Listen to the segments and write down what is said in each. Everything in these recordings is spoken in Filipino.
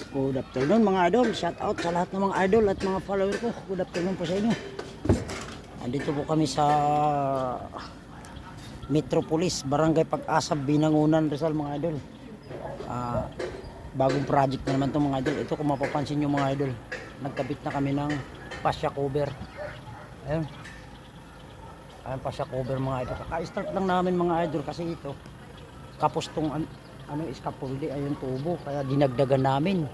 Good afternoon mga idol. Shout out sa lahat ng mga idol at mga follower ko. Good afternoon po sa inyo. Andito po kami sa Metropolis, Barangay Pag-asa, Binangonan, Rizal mga idol. Bagong project na naman itong mga idol. Ito kung mapapansin nyo mga idol, nagkabit na kami ng fascia cover. Ayun. Ayun, fascia cover mga idol. Kaka-start lang namin mga idol kasi ito kapos tong scaffolding, ayun tubo, kaya dinagdagan namin.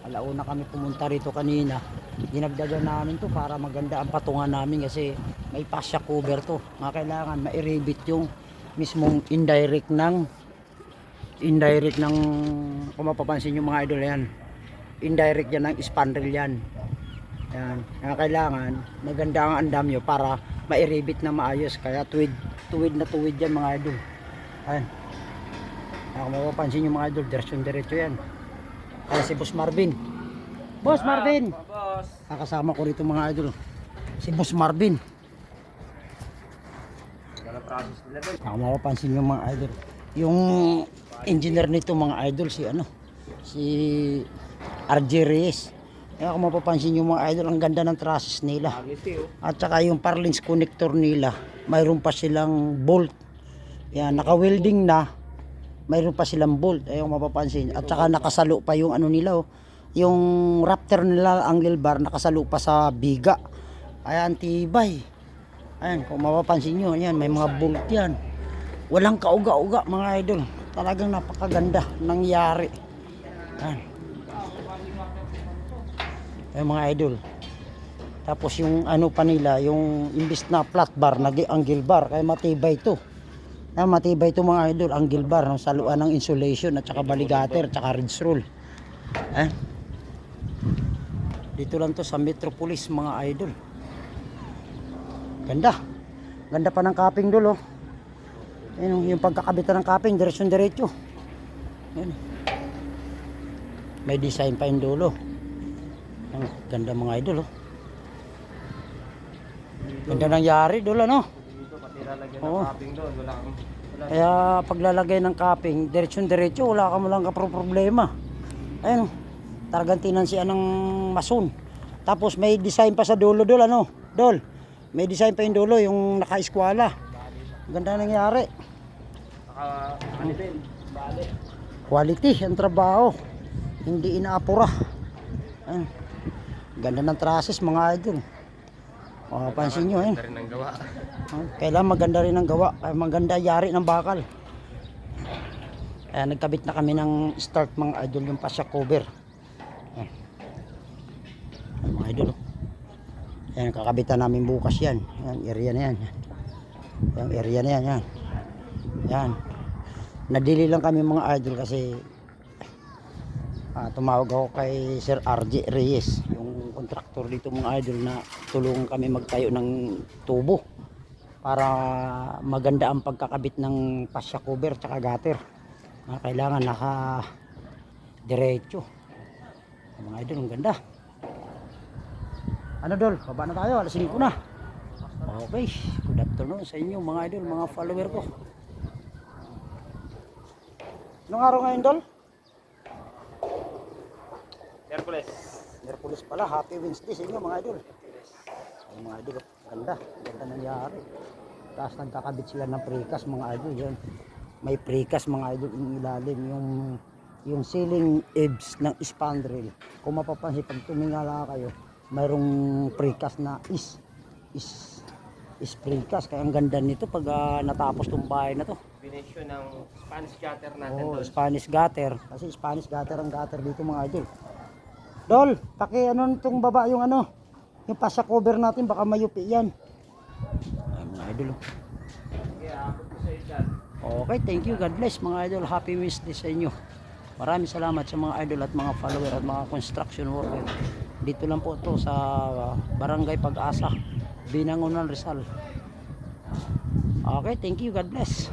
Alauna kami pumunta rito kanina, dinagdagan namin to para maganda ang patungan namin kasi may fascia cover to. Nga kailangan ma-rebit yung mismong indirect ng kung mapapansin yung mga idol, yan indirect yan ng spandrel yan. Yan, kaya kailangan maganda ang andam nyo para ma-rebit na maayos, kaya tuwid na tuwid yan mga idol. Ayan, kung mapapansin yung mga idol, diretso yan. Kaya si Boss Marvin. Boss Marvin! Boss! Kakasama ko rito mga idol, si Boss Marvin. Ganang process nila doon. Kung mapapansin yung mga idol, yung engineer nito mga idol, si RJ Reyes. Kaya kung mapapansin yung mga idol, ang ganda ng trusses nila. At saka yung parlins connector nila, mayroon pa silang bolt. Yan, naka-welding na. Mayroon pa silang bolt, ayun mapapansin. At saka nakasalo pa yung ano nila, yung Raptor nila, angle bar, nakasalo pa sa biga. Ayan, tibay. Ayan, kung mapapansin nyo, ayan, may mga bolt yan. Walang kauga-uga mga idol. Talagang napakaganda nangyari. Ayan. Ayan mga idol. Tapos yung ano pa nila, yung imbis na flat bar, naging angle bar, kaya matibay to. Matibay ito mga idol, angle bar, no? Saluan ng insulation at saka baligater at saka ridge roll. Dito lang to sa Metropolis mga idol. Ganda. Ganda pa ng capping dolo. Yung pagkakabitan ng capping, diretso. May design pa yung dulo. Ganda mga idol. Ganda nangyari dolo, no? Lalagyan ng capping doon, wala. Kaya paglalagay ng capping, diretso, wala ka mo lang problema. Ayun, talagang tinansian ng mason. Tapos may design pa sa dulo, Dol. May design pa yung dulo, yung naka-eskwala. Ganda nangyari. Quality ang trabaho. Hindi inaapura. Ayun. Ganda ng trusses mga idol. Pansin nyo, Maganda rin ang gawa. Kailangan maganda rin ang gawa. Maganda yari ng bakal. Kaya nagkabit na kami ng start mga idol, yung fascia cover. Mga idol. Ayan, kakabitan namin bukas yan. Yan, area na yan. Yung area na yan. Yan. Nadili lang kami mga idol kasi tumawag ako kay Sir RJ Reyes, yung kontraktor dito mga idol, na tulungan kami magtayo ng tubo para maganda ang pagkakabit ng fascia cover tsaka gutter. Kailangan naka diretso mga idol. Ang ganda. Ano Dol, baba na tayo, alas 5 na. Okay, good afternoon sa inyo mga idol, mga follower ko. Anong araw ngayon Dol? Merkulis pala. Happy Wednesday sa inyo mga idol. Ay, mga idol, ganda nangyari. Tapos nagkakabit sila ng precast mga idol. Yan. May precast mga idol yung ilalim, yung ceiling edge ng spandrel. Kung mapapansin, pag tumingala kayo, mayroong precast na is precast. Kaya ang ganda nito pag natapos tong bahay na to. Combination ng Spanish gutter natin doon. Spanish gutter. Kasi Spanish gutter ang gutter dito mga idol. Dol, itong baba yung yung fascia cover natin, baka mayupi yan. Ay mga idol. Okay, thank you, God bless mga idol. Happy Wednesday sa inyo. Maraming salamat sa mga idol at mga follower at mga construction worker. Dito lang po to sa Barangay Pag-asa, Binangonan, Rizal. Okay, thank you, God bless.